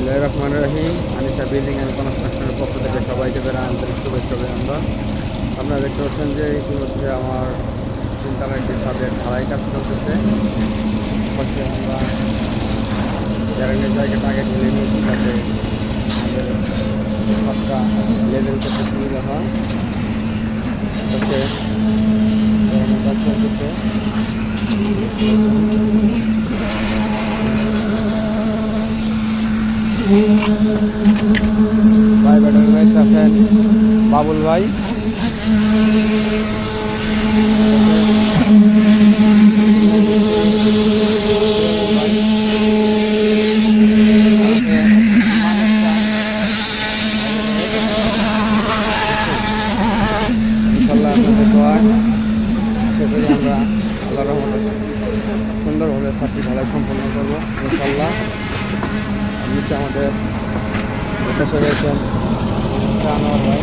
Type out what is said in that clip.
বিসমিল্লাহির রহমানির রহিম। Anisha building and কনস্ট্রাকশনের পক্ষ থেকে সবাইকে জানাই আন্তরিক শুভেচ্ছা অভিনন্দন। আপনারা দেখতে পাচ্ছেন যে ইতিমধ্যে আমার তিনতলা একটি ছাদের ঢালাই কাজ চলতেছে। পাশে আমরা গ্যারেন্টের জায়গাটা আগে ঢেলে নিয়েছি যাতে আমাদের ছাদটা লেভেল করতে সুবিধা হয়। পাশে কাজ চলতেছে। ভাই ব্যাটারি বাইতে আছেন বাবুল ভাই। ইনশাল্লাহ আপনাদের দোয়ায় আশা করি আমরা আল্লাহর রহমতে সুন্দরভাবে ছাদটি ঢালাই সম্পন্ন করবো ইনশাল্লাহ। নিচে আমাদের বসে রয়েছেন আনোয়ার ভাই।